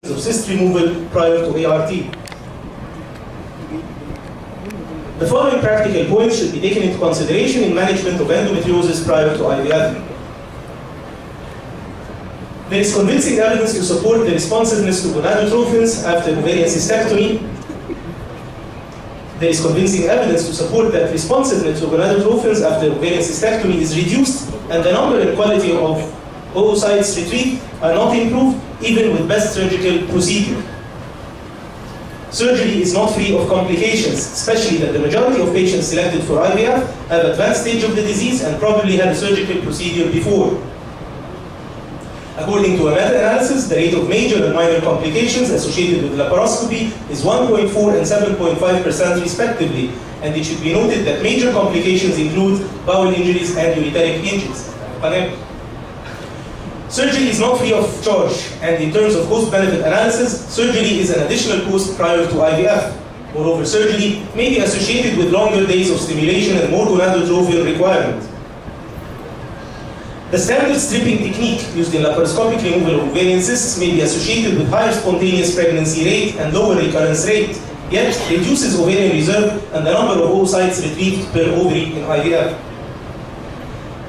of cyst removal prior to ART. The following practical points should be taken into consideration in management of endometriosis prior to IVF. There is convincing evidence to support the responsiveness to gonadotrophins after ovarian cystectomy. There is convincing evidence to support that responsiveness to gonadotrophins after ovarian cystectomy is reduced and the number and quality of oocytes retrieved are not improved even with best surgical procedure. Surgery is not free of complications, especially that the majority of patients selected for IVF have advanced stage of the disease and probably had a surgical procedure before. According to a meta-analysis, the rate of major and minor complications associated with laparoscopy is 1.4 and 7.5% respectively, and it should be noted that major complications include bowel injuries and ureteric injuries. Surgery is not free of charge, and in terms of cost-benefit analysis, surgery is an additional cost prior to IVF. Moreover, surgery may be associated with longer days of stimulation and more gonadotrophin requirement. The standard stripping technique used in laparoscopic removal of ovarian cysts may be associated with higher spontaneous pregnancy rate and lower recurrence rate, yet reduces ovarian reserve and the number of oocytes retrieved per ovary in IVF.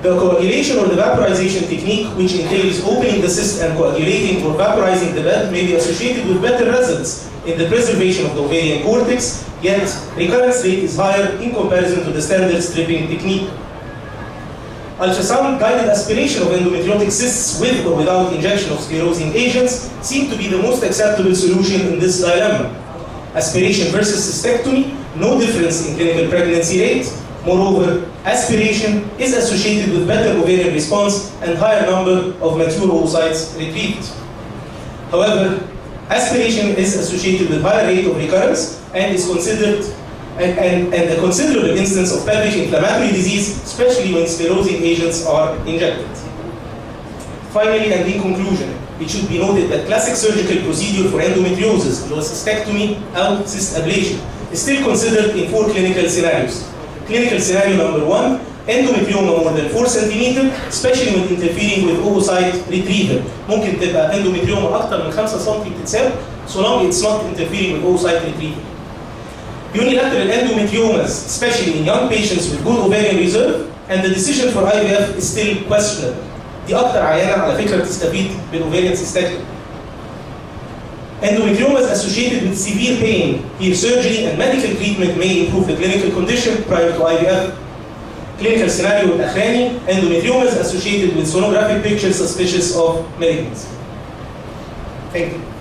The coagulation or the vaporization technique, which entails opening the cyst and coagulating or vaporizing the bed, may be associated with better results in the preservation of the ovarian cortex, yet recurrence rate is higher in comparison to the standard stripping technique. Ultrasound-guided aspiration of endometriotic cysts with or without injection of sclerosing agents seem to be the most acceptable solution in this dilemma. Aspiration versus cystectomy, no difference in clinical pregnancy rate. Moreover, aspiration is associated with better ovarian response and higher number of mature oocytes retrieved. However, aspiration is associated with higher rate of recurrence and is considered and a considerable instance of pelvic inflammatory disease, especially when sclerosing agents are injected. Finally, and in conclusion, it should be noted that classic surgical procedure for endometriosis, cystectomy and cyst ablation, is still considered in 4 clinical scenarios. Clinical scenario number 1, endometrioma more than 4 cm, especially when interfering with oocyte retrieval. ممكن تبقى endometrioma أكتر من 5 سم بتتساب, so long it's not interfering with oocyte retrieval. Unilateral endophthalmomas, especially in young patients with good ovarian reserve, and the decision for IVF is still questionable. دي أكتر عيانة على فكرة بتستفيد بالovarian cystectomy. Endometriomas associated with severe pain, here surgery and medical treatment may improve the clinical condition prior to IVF. Clinical scenario الأخراني, endometriomas associated with sonographic pictures suspicious of malignancy. Thank you.